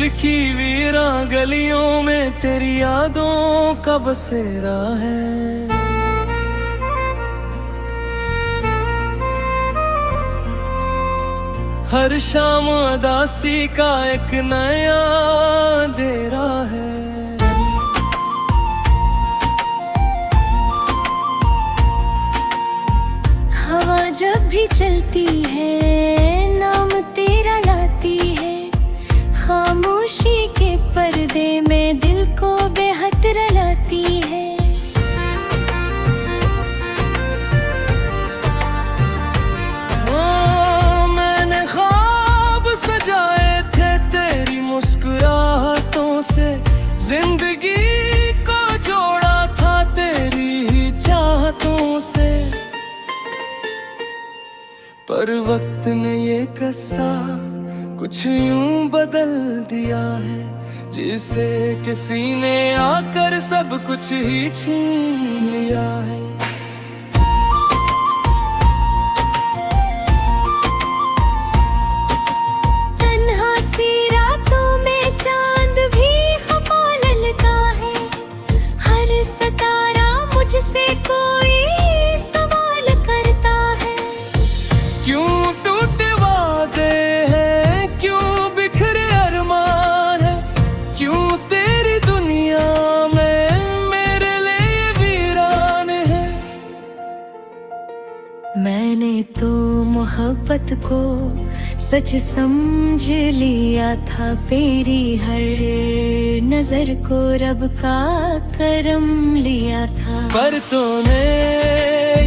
दिल की वीरा गलियों में तेरी यादों का बसेरा है। हर शाम उदासी का एक नया अंधेरा है। हवा जब भी चलती है नाम तेरा लाती है। खामोशी के पर्दे में दिल को बेहद रुलाती है। मैंने ख्वाब सजाए थे तेरी मुस्कुराहटों से, जिंदगी को जोड़ा था तेरी ही चाहतों से। पर वक्त ने ये किस्सा कुछ यूं बदल दिया है, जिसे किसी ने आकर सब कुछ ही छीन लिया है। तन्हा सी रातों में चांद भी खफा ललका है। हर सितारा मुझसे कोई सवाल करता है। क्यों टूटे वादे हैं, क्यों बिखरे अरमान है, क्यों तेरी दुनिया में मेरे लिए वीरान है। मैंने तो मोहब्बत को सच समझ लिया था। तेरी हर नजर को रब का करम लिया था। पर तूने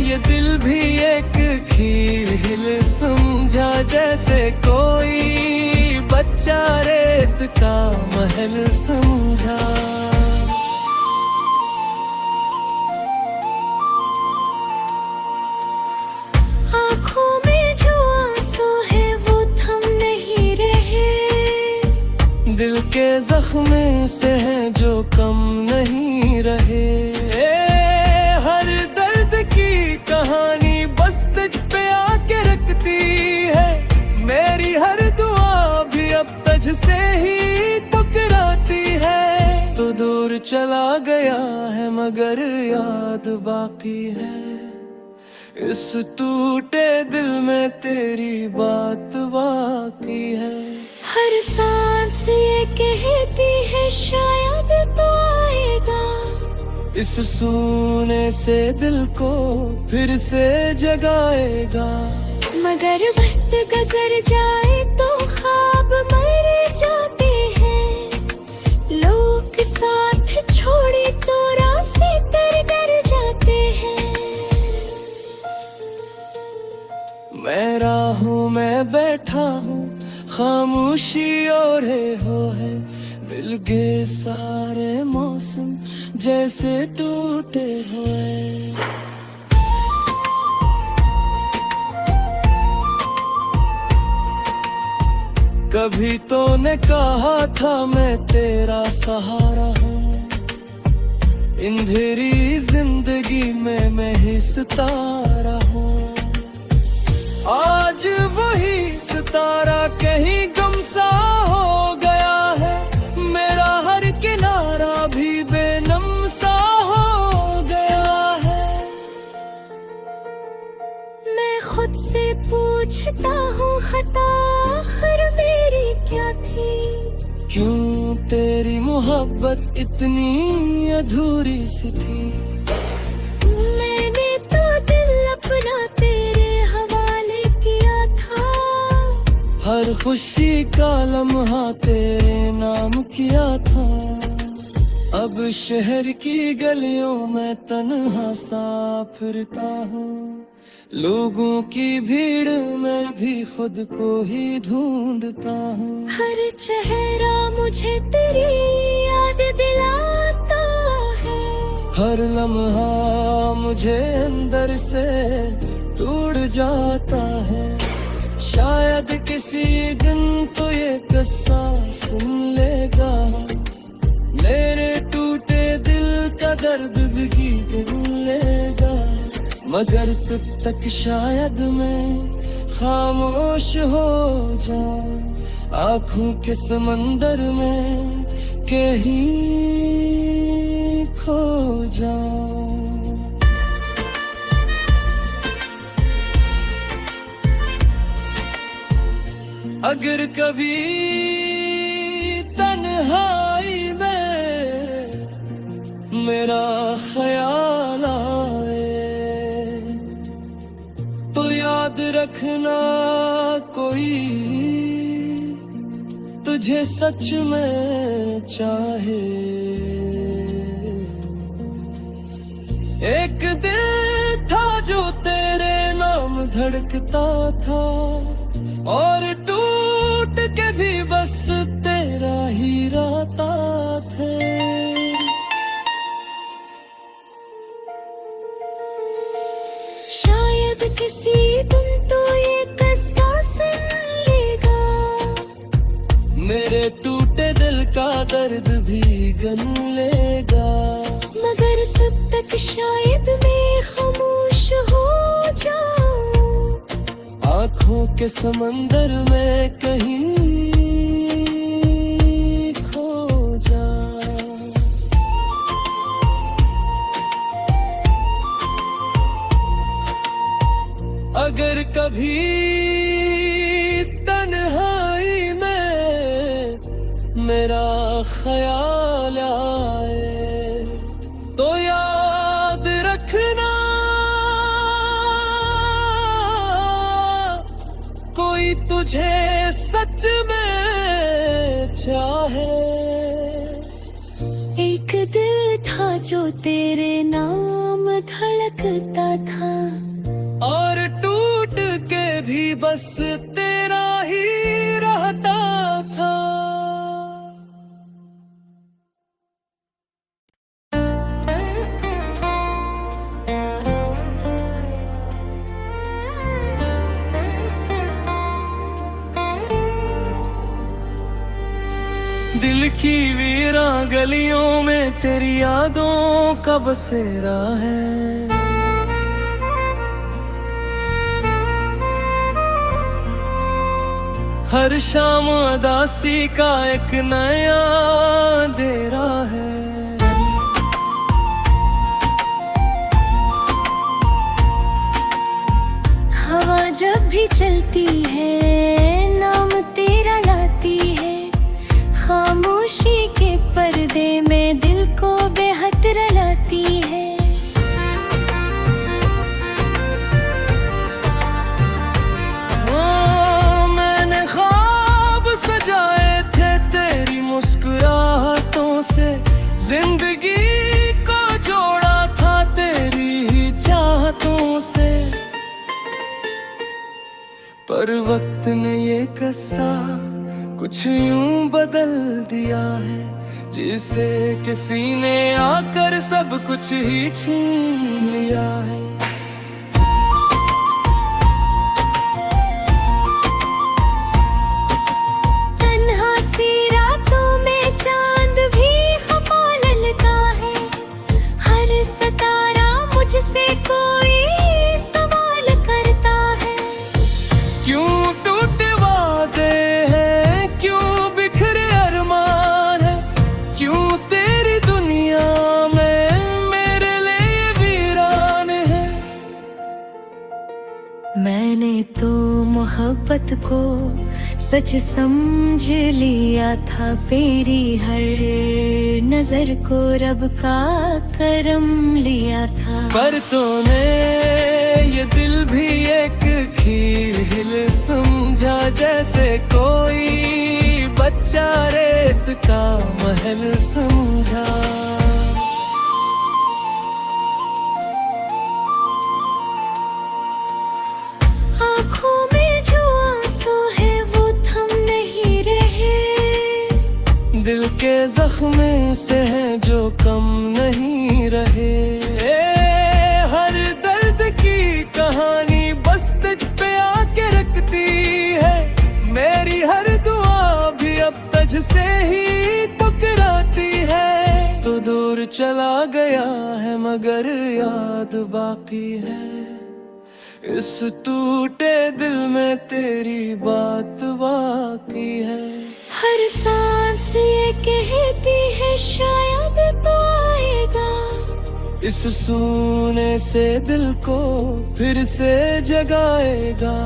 ये दिल भी एक खील समझा, जैसे कोई बच्चा रेत का महल समझा। आँखों में जो आंसू है वो थम नहीं रहे। दिल के जख्म से है जो कम नहीं रहे। हर दर्द की कहानी बस तुझ पे आके रखती है। मेरी हर दुआ भी अब तुझसे ही टकराती है। तो दूर चला गया है मगर याद बाकी है। इस टूटे दिल में तेरी बात बाकी है। हर सांस ये कहती है शायद तो आएगा। इस सूने से दिल को फिर से जगाएगा। मगर वक्त गुजर जाए तो ख्वाब मर जाते हैं। लोग साथ छोड़े तो रास्ते तर डर जाते हैं। मैं राहों में बैठा हूँ, खामोशी ओढ़े हो है। मिल गए सारे मौसम जैसे टूटे हुए। कभी तो ने कहा था मैं तेरा सहारा हूँ। अंधेरी जिंदगी में मैं ही सितारा हूँ। आज वही सितारा कहीं गमसा हो गया है। मेरा हर किनारा भी बेनम सा हो गया है। मैं खुद से पूछता हूँ खता आखिर मेरी क्या थी। क्यों तेरी मोहब्बत इतनी अधूरी सी थी। मैंने तो दिल अपना तेरे हवाले किया था। हर खुशी का लम्हा तेरे नाम किया था। अब शहर की गलियों में तन्हा सा फिरता हूँ। लोगों की भीड़ में भी खुद को ही ढूंढता हूँ। हर चेहरा मुझे तेरी याद दिलाता है। हर लम्हा मुझे अंदर से टूट जाता है। शायद किसी दिन तो ये किस्सा सुन लेगा। मेरे टूटे दिल का दर्द भी गीत लेगा। मगर तब तक शायद मैं खामोश हो जाऊं। आँखों के समंदर में कहीं खो जाऊं। अगर कभी तन्हाई में मेरा ख्याल आए तो याद रखना कोई तुझे सच में चाहे। एक दिल था जो तेरे नाम धड़कता था और टूट के भी बस तेरा ही रहता था। शायद किसी दिन तो ये किस्सा सुन लेगा, मेरे टूटे दिल का दर्द भी गन लेगा। मगर तब तक शायद मैं खामोश हो जाऊं, आँखों के समंदर में कहीं खो जाऊं। अगर कभी तन्हाई में मेरा ख्याल आए तो याद रखना कोई तुझे सच में चाहे। एक दिल था जो तेरे नाम धड़कता था और टूट के भी बस तेरा ही रहता था। दिल की वीरा गलियों में तेरी यादों का बसेरा है। हर शाम उदासी का एक नया अंधेरा है। हवा जब भी चलती है नाम तेरा लाती है, खामोशी के पर्दे में दिल को बेहद रलाती है। मैंने ख्वाब सजाए थे तेरी मुस्कुराहटों से, जिंदगी को जोड़ा था तेरी ही चाहतों से। पर वक्त ने ये किस्सा कुछ यूं बदल दिया है, जिसे किसी ने आकर सब कुछ ही छीन लिया है। तन्हा सी रातों में चांद भी खफा ललका है, हर सितारा मुझसे कोई सवाल करता है। क्यों टूटे वादे हैं, क्यों बिखरे अरमान है, क्यों तेरी दुनिया में मेरे लिए वीरान है। मैंने तो मोहब्बत को सच समझ लिया था, तेरी हर नजर को रब का करम लिया था। पर तूने ये दिल भी एक खील समझा, जैसे कोई बच्चा रेत का महल समझा। आँखों में जो आंसू है वो थम नहीं रहे, दिल के जख्म से है जो कम नहीं रहे। हर दर्द की कहानी बस तुझ पे आके रखती है, मेरी हर दुआ भी अब तुझ से ही टकराती है। तो दूर चला गया है मगर याद बाकी है, इस टूटे दिल में तेरी बात बाकी है। हर सांस ये कहती है शायद तो आएगा। इस सूने से दिल को फिर से जगाएगा।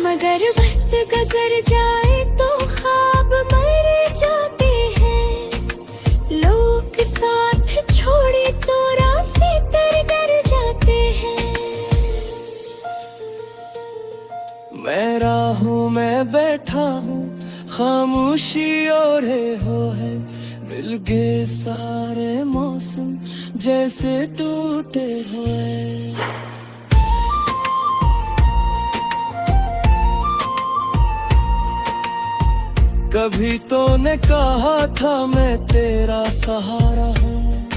मगर वक्त गुजर जाए तो ख्वाब मर जाते हैं। लोग साथ छोड़े तो रास्ते तर डर जाते हैं। मैं राहों में बैठा हूँ, खामोशी और हो है। मिल गए सारे मौसम जैसे टूटे हुए। कभी तो ने कहा था मैं तेरा सहारा हूँ।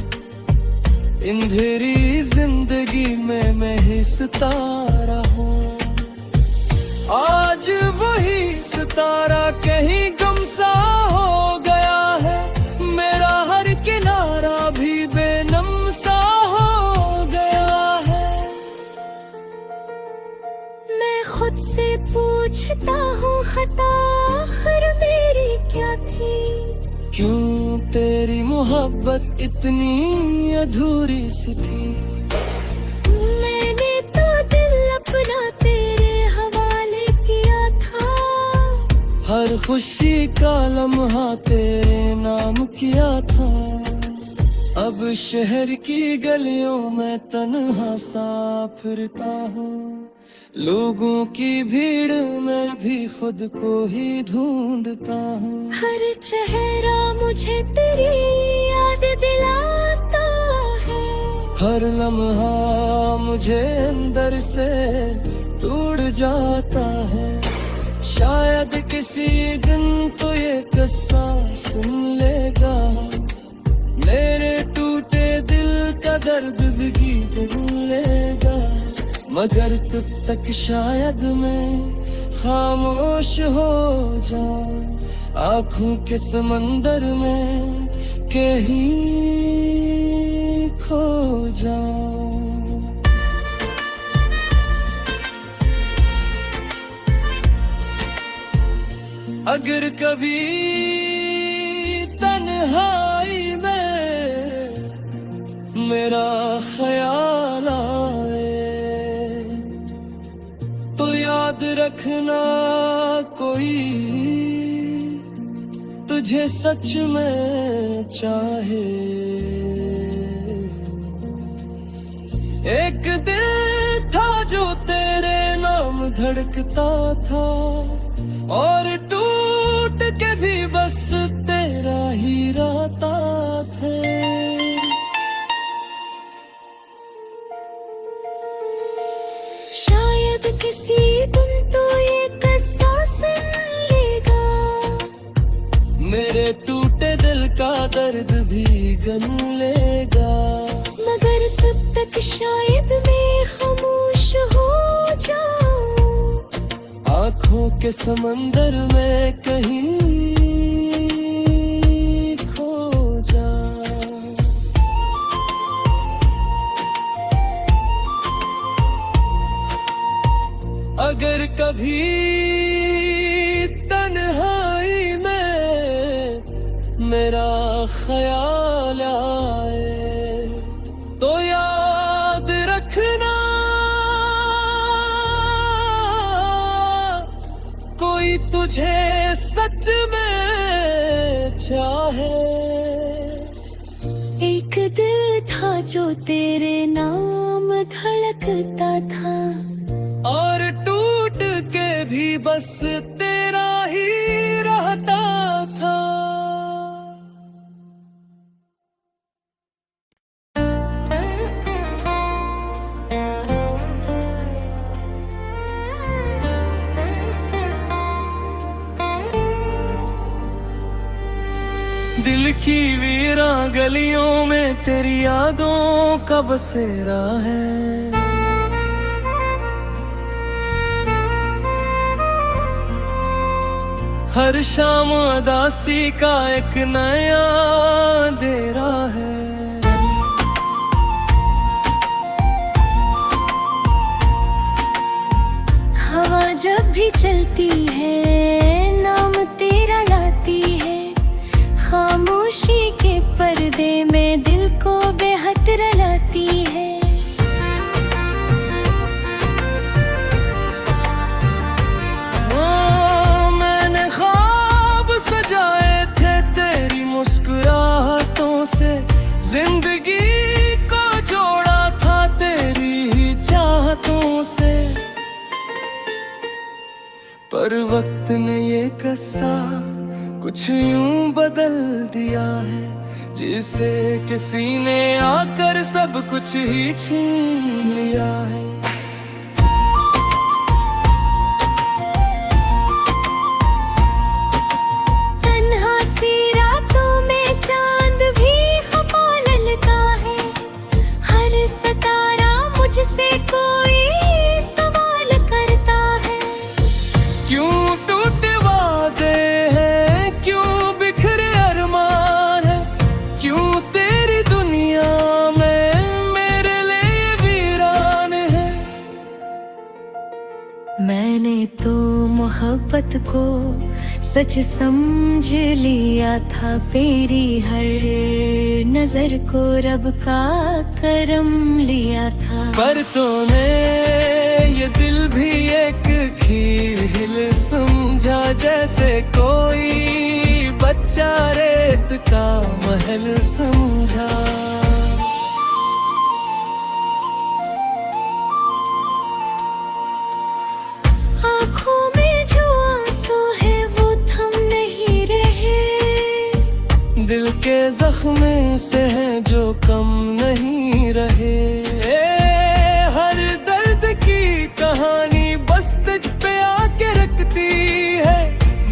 अंधेरी जिंदगी में मैं ही सितारा हूँ। आज वही सितारा कहीं गमसा हो गया है। मेरा हर किनारा भी बेनम सा हो गया है। मैं खुद से पूछता हूँ खता आखिर मेरी क्या थी। क्यों तेरी मोहब्बत इतनी अधूरी सी थी। मैंने तो दिल अपना तेरे हवाले किया था। हर खुशी का लम्हा तेरे नाम किया था। अब शहर की गलियों में तन्हा सा फिरता हूँ। लोगों की भीड़ में भी खुद को ही ढूंढता हूँ। हर चेहरा मुझे तेरी याद दिलाता है। हर लम्हा मुझे अंदर से टूट जाता है। शायद किसी दिन तो ये किस्सा सुन लेगा। मेरे टूटे दिल का दर्द भी गीत लेगा। मगर तब तक शायद मैं खामोश हो जाऊं। आँखों के समंदर में कहीं खो जाऊं। अगर कभी तन्हाई में मेरा ख्याल आए तो याद रखना कोई तुझे सच में चाहे। एक दिल था जो तेरे नाम धड़कता था। और टूट के भी बस तेरा ही रहता था। शायद किसी दिन तो ये किस्सा सुन लेगा। मेरे टूटे दिल का दर्द भी गन लेगा। मगर तब तक शायद मैं खामोश हो जाऊं। आँखों के समंदर में कहीं खो जाऊं। अगर कभी तन्हाई में मेरा ख्याल आए तो याद रखना कोई तुझे सच में चाहे। एक दिल था जो तेरे नाम धड़कता था। और टूट के भी बस तेरा ही रहता था। दिल की वीरा गलियों में तेरी यादों का बसेरा है। हर शाम उदासी का एक नया अंधेरा है। भी चलती है नाम तेरा लाती है, खामोशी के पर्दे में दिल को बेहद रलाती है। मैंने ख्वाब सजाए थे तेरी मुस्कुराहटों से, जिंदगी को जोड़ा था तेरी ही चाहतों से, पर वक्त ने ये किस्सा कुछ यूं बदल दिया है, जिसे किसी ने आकर सब कुछ ही छीन लिया है। तन्हा सी रातों में चांद भी खफा ललका है, हर सितारा मुझसे कोई सवाल करता है। क्यों टूटे वादे हैं, क्यों बिखरे अरमान है, क्यों तेरी दुनिया में मेरे लिए वीरान है। मैंने तो मोहब्बत को सच समझ लिया था, तेरी हर नजर को रब का करम लिया था। पर तूने ये दिल भी एक खील समझा, जैसे कोई बच्चा रेत का महल समझा। आँखों में जो आंसू है वो थम नहीं रहे, दिल के जख्म से है जो कम नहीं रहे। हर दर्द की कहानी बस तुझ पे आके रखती है,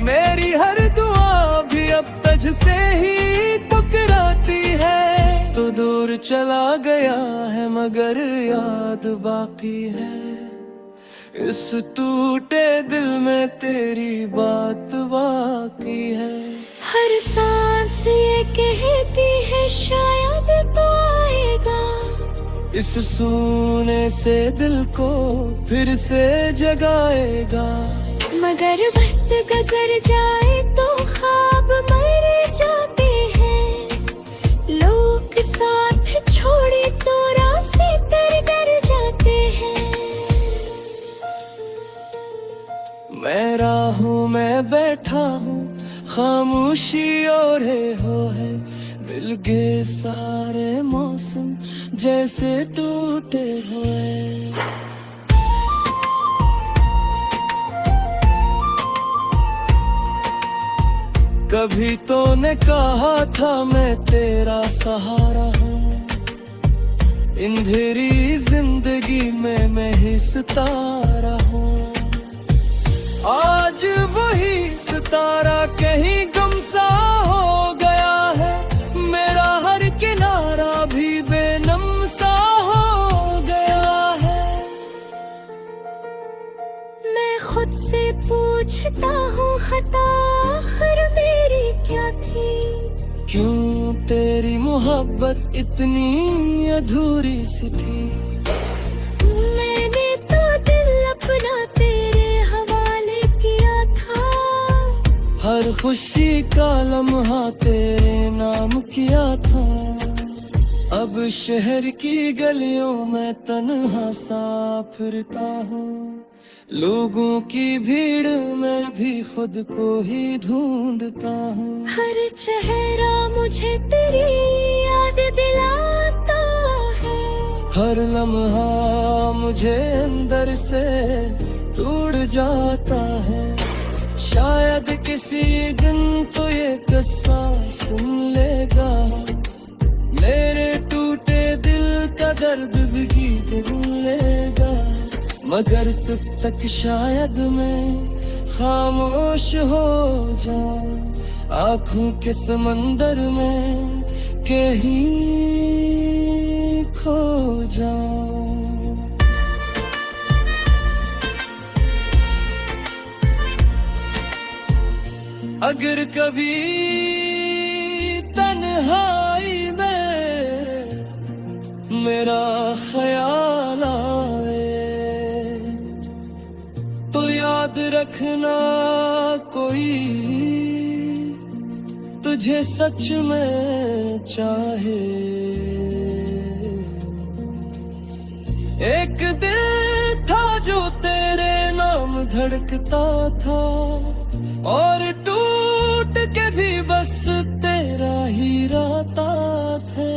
मेरी हर दुआ भी अब तुझ से ही टकराती है। तो दूर चला गया है मगर याद बाकी है, इस टूटे दिल में तेरी बात बाकी है। हर सांस ये कहती है शायद तो आएगा, इस सूने से दिल को फिर से जगाएगा। मगर वक्त गुजर जाए तो ख्वाब मर जाते हैं, लोग साथ छोड़े तो रास्ते तर डर जाते हैं। मैं राहूं मैं बैठा हूँ, खामोशी और है, मिल गए सारे मौसम जैसे टूटे हुए। कभी तो ने कहा था मैं तेरा सहारा हूँ, अंधेरी जिंदगी में मैं ही सितारा हूँ। आज वही सितारा कहीं गमसा हो गया है, मेरा हर किनारा भी बेनम सा हो गया है। मैं खुद से पूछता हूँ खता आखिर मेरी क्या थी, क्यों तेरी मोहब्बत इतनी अधूरी सी थी। मैंने तो दिल अपना तेरे हवाले किया था, हर खुशी का लम्हा तेरे नाम किया था। अब शहर की गलियों में तन्हा सा फिरता हूँ, लोगों की भीड़ में भी खुद को ही ढूंढता हूँ। हर चेहरा मुझे तेरी याद दिलाता है, हर लम्हा मुझे अंदर से टूट जाता है। शायद किसी दिन तो ये किस्सा सुन लेगा, मेरे टूटे दिल का दर्द भी गीत लेगा। मगर तब तक शायद मैं खामोश हो जाऊं, आँखों के समंदर में कहीं खो जाऊं। अगर कभी तन्हाई में मेरा ख्याल आए तो याद रखना कोई तुझे सच में चाहे। एक दिल था जो तेरे नाम धड़कता था, और टूट के भी बस तेरा ही रहता था।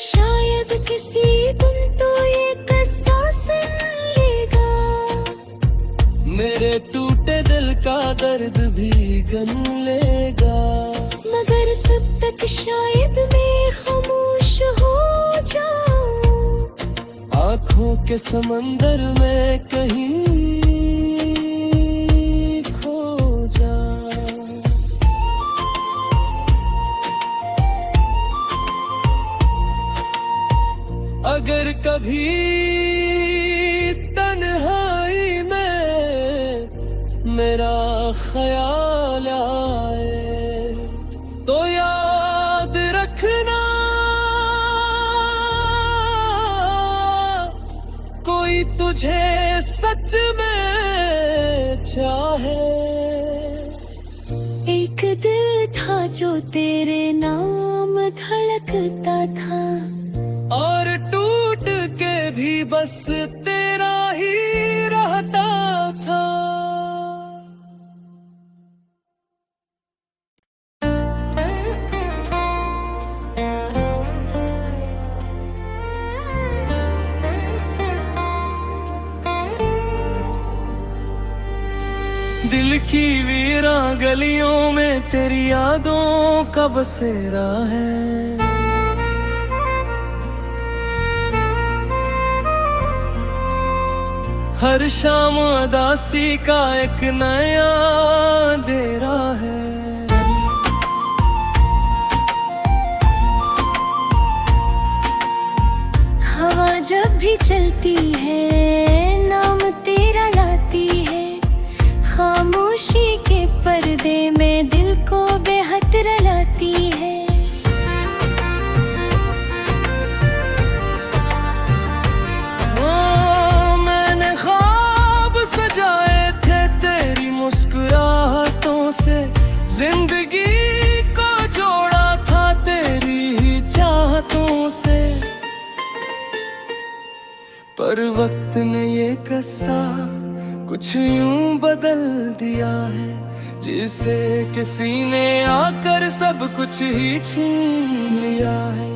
शायद किसी दिन तो ये किस्सा सुन लेगा, मेरे टूटे दिल का दर्द भी गन लेगा। मगर तब तक शायद मैं खामोश हो जाऊं, आँखों के समंदर में कहीं खो जा। अगर कभी तन्हाई में मेरा ख्याल आए तो याद रखना कोई तुझे सच में चाहे। एक दिल था जो तेरे नाम धड़कता था, और टूट के भी बस तेरा ही रहता था। दिल की वीरा गलियों में तेरी यादों का बसेरा है। हर शाम उदासी का एक नया डेरा है। हवा जब भी चलती है नाम तेरा लाती है, खामोशी के पर्दे में दिल को बेहद रलाती है। मैंने ख्वाब सजाए थे तेरी मुस्कुराहटों से, जिंदगी को जोड़ा था तेरी ही चाहतों से। पर वक्त ने ये किस्सा कुछ यूं बदल दिया है, जिसे किसी ने आकर सब कुछ ही छीन लिया है।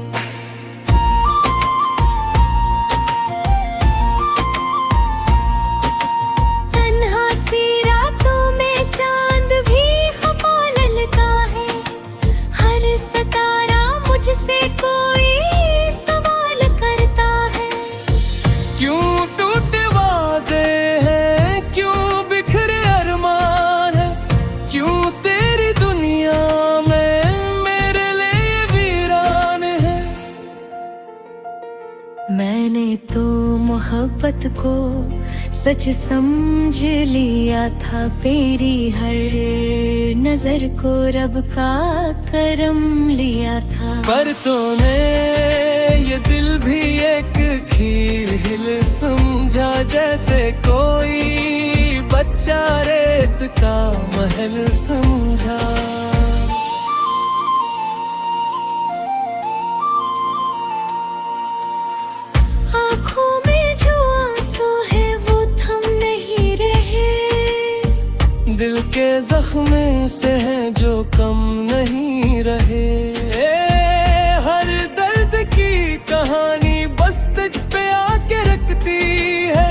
तन्हा सी रातों में चांद भी खफा ललका है, हर सितारा मुझसे कोई सवाल करता है। क्यों टूटे वादे हैं, क्यों बिखरे अरमान है, क्यों तेरी दुनिया में मेरे लिए वीरान है। मैंने तो मोहब्बत को सच समझ लिया था, तेरी हर नजर को रब का करम लिया था। पर तूने ये दिल भी एक खील समझा, जैसे कोई बच्चा रेत का महल समझा। आँखों में जो आंसू है वो थम नहीं रहे, दिल के जख्म से है जो कम नहीं रहे। हर दर्द की कहानी बस तुझ पे आके रखती है,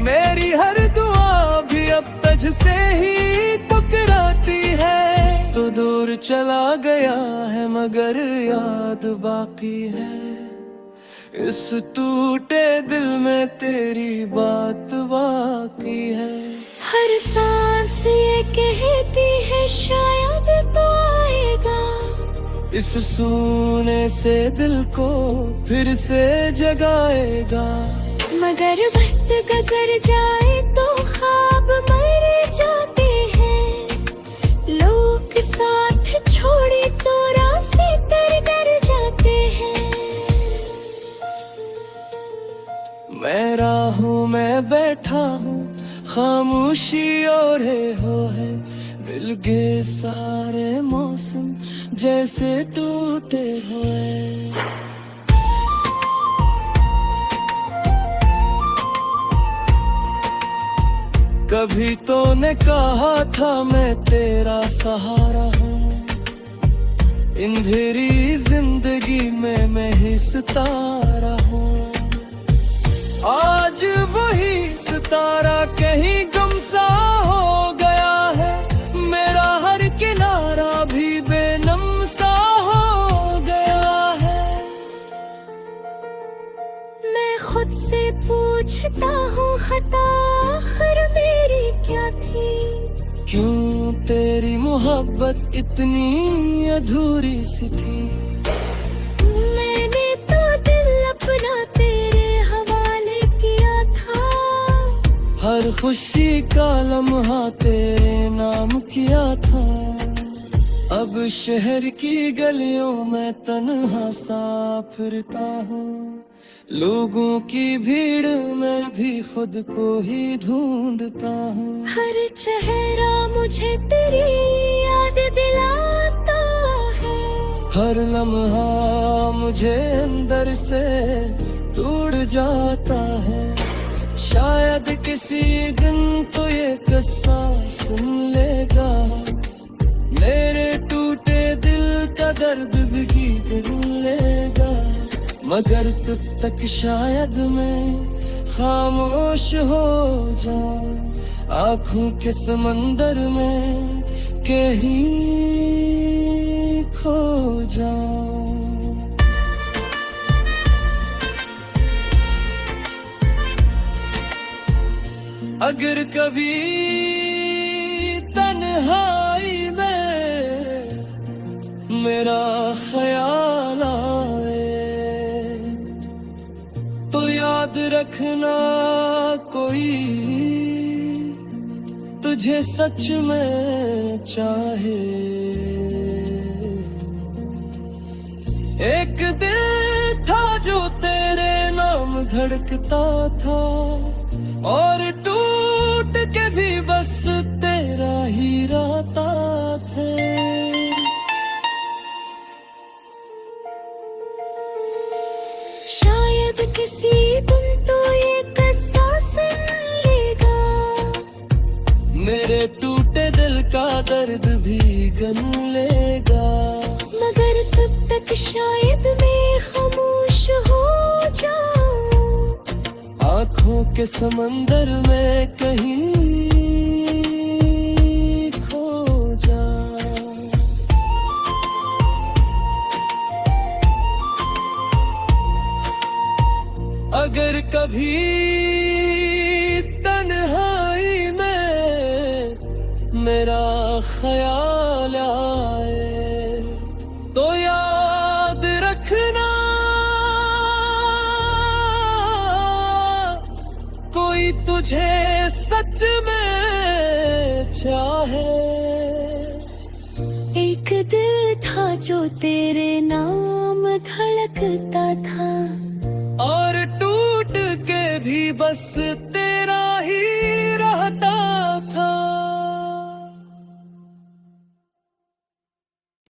मेरी हर दुआ भी अब तुझसे ही टकराती है। तो दूर चला गया है मगर याद बाकी है, इस टूटे दिल में तेरी बात बाकी है। हर सांस ये कहती है शायद तो आएगा, इस सूने से दिल को फिर से जगाएगा। मगर वक्त गुजर जाए तो ख्वाब मर जाते हैं, लोग साथ छोड़े तो रास्ते तर डर जाते हैं। गए सारे मौसम जैसे टूटे हुए। कभी तो ने कहा था मैं तेरा सहारा हूँ, अंधेरी जिंदगी में मैं ही सितारा हूँ। आज वही सितारा कहीं गमसा हो गया है, मेरा हर किनारा भी बेनम सा हो गया है। मैं खुद से पूछता हूँ खता आखिर मेरी क्या थी। क्यों तेरी मोहब्बत इतनी अधूरी सी थी। मैंने तो दिल अपना तेरे हवाले किया था, हर खुशी का लम्हा तेरे नाम किया था। अब शहर की गलियों में तन्हा सा फिरता हूँ, लोगों की भीड़ में भी खुद को ही ढूंढता हूँ। हर चेहरा मुझे तेरी याद दिलाता है, हर लम्हा मुझे अंदर से टूट जाता है। शायद किसी दिन तो ये किस्सा सुन लेगा, मेरे टूटे दिल का दर्द भी गीत लेगा। मगर तब तक शायद मैं खामोश हो जाऊं, आँखों के समंदर में कहीं खो जाऊं। अगर कभी तन्हाई में मेरा ख्याल आए तो याद रखना कोई तुझे सच में चाहे। एक दिल था जो तेरे नाम धड़कता था, और टूट के भी बस तेरा ही राता था। शायद किसी दिन तो ये किस्सा सुन लेगा, मेरे टूटे दिल का दर्द भी गन लेगा। मगर तब तक शायद मैं खामोश हो जाऊं, आँखों के समंदर में कहीं खो जाऊं। अगर कभी तन्हाई में मेरा ख्याल आए तो याद रखना कोई तुझे सच में चाहे। एक दिल था जो तेरे नाम धड़कता था, और टूट के भी बस तेरा